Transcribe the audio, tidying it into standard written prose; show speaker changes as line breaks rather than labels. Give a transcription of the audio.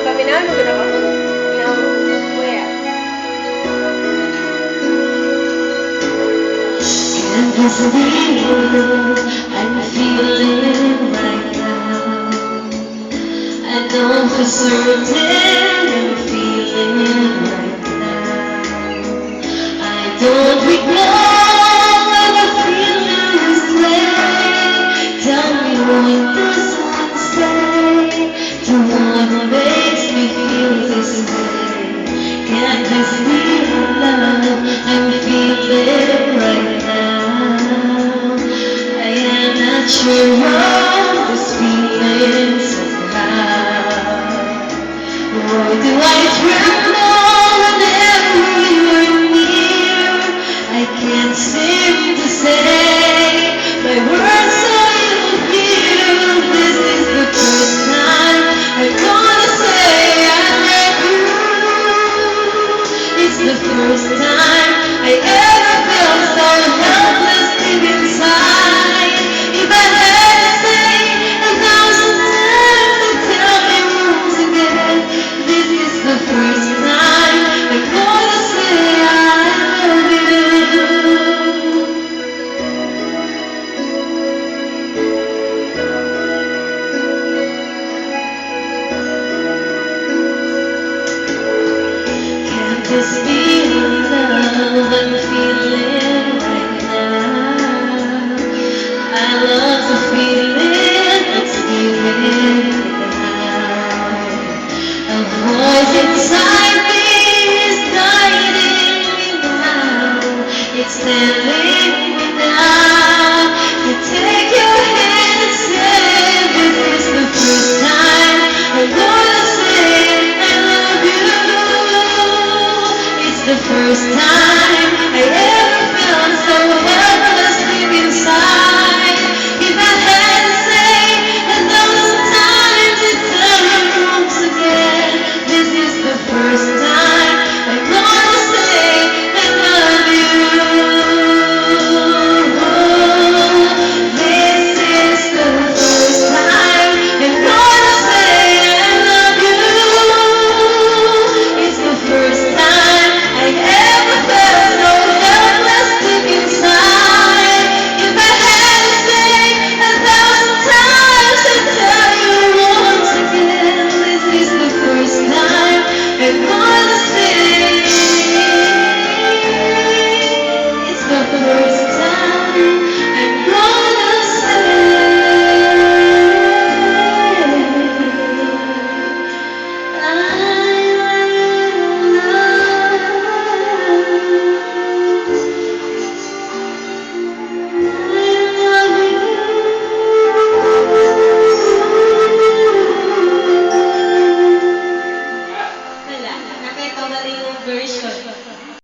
Paminahan mo ka na ba? Where?
Can't believe I'm feeling right now. I know for certain I'm feeling right now. I don't recall ever feeling this way. Tell me what does one say to what makes me feel this way? Can't just leave love, I'm feeling right now. I am not sure why.